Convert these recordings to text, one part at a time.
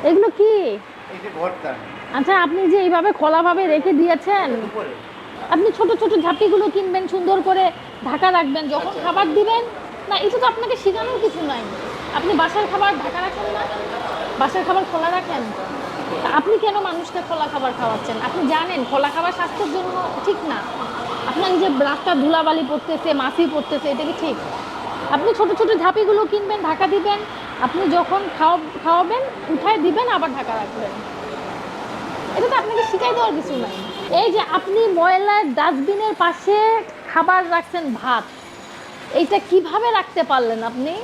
এগুলো কি? এই যে ভর্তা। আচ্ছা, আপনি যে এইভাবে খোলাভাবে রেখে দিয়েছেন, আপনি ছোট ছোট ঝাঁপিগুলো কিনবেন, সুন্দর করে ঢাকা রাখবেন, যখন খাবার দিবেন। না, এটা তো আপনাকে শেখানোর কিছু নাই। আপনি বাসার খাবার ঢাকা রাখেন না, বাসার খাবার খোলা রাখেন। তা আপনি কেন মানুষকে খোলা খাবার খাওয়াচ্ছেন? আপনি জানেন খোলা খাবার স্বাস্থ্যের জন্য ঠিক না। আপনার এই যে রাস্তার ধুলাবালি পড়তেছে, মাছি পড়তেছে, এটা কি ঠিক? আপনি ছোট ছোট ঝাঁপিগুলো কিনবেন, ঢাকা দিবেন। আপনি যখন খাওয়াবেন, উঠায় দিবেন, আবার ঢাকা রাখবেন। এটা তো আপনাকে শিখাই দেওয়ার কিছু নাই। এই যে আপনি ময়লার ডাস্টবিনের পাশে খাবার রাখছেন, ভাত, এইটা কিভাবে রাখতে পারলেন আপনি?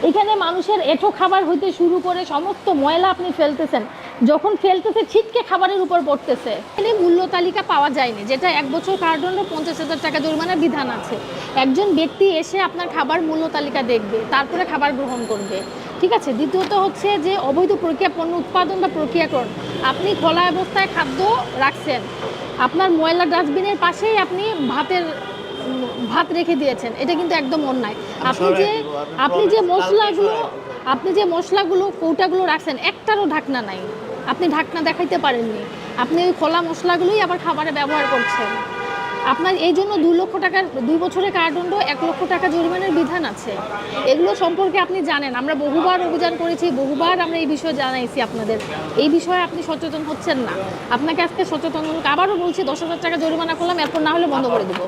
এখানে মানুষের এঁঠো খাবার হইতে শুরু করে সমস্ত ময়লা আপনি ফেলতেছেন। যখন ফেলতেছে, ছিটকে খাবারের উপর পড়তেছে। এখানে মূল্য তালিকা পাওয়া যায়নি, যেটা 1 বছর কারাদণ্ড, 50,000 টাকা জরিমানার বিধান আছে। একজন ব্যক্তি এসে আপনার খাবার মূল্য তালিকা দেখবে, তারপরে খাবার গ্রহণ করবে। ঠিক আছে। দ্বিতীয়ত হচ্ছে যে অবৈধ প্রক্রিয়া পণ্য উৎপাদন বা প্রক্রিয়াকরণ। আপনি খোলা অবস্থায় খাদ্য রাখছেন, আপনার ময়লা ডাস্টবিনের পাশেই আপনি ভাত রেখে দিয়েছেন, এটা কিন্তু একদম অন্যায়। আপনি যে মশলাগুলো কৌটাগুলো রাখছেন, একটারও ঢাকনা নাই, আপনি ঢাকনা দেখাইতে পারেননি। আপনি ওই খোলা মশলাগুলোই আবার খাবারে ব্যবহার করছেন। আপনার এই জন্য 2 লক্ষ টাকার 2 বছরের কারাদণ্ড, 1 লক্ষ টাকা জরিমানার বিধান আছে। এগুলো সম্পর্কে আপনি জানেন, আমরা বহুবার অভিযান করেছি, বহুবার আমরা এই বিষয়ে জানাইছি আপনাদের। এই বিষয়ে আপনি সচেতন হচ্ছেন না। আপনাকে আজকে সচেতন, আবারও বলছি, 10,000 টাকা জরিমানা করলাম, এরপর না হলে বন্ধ করে দেবো।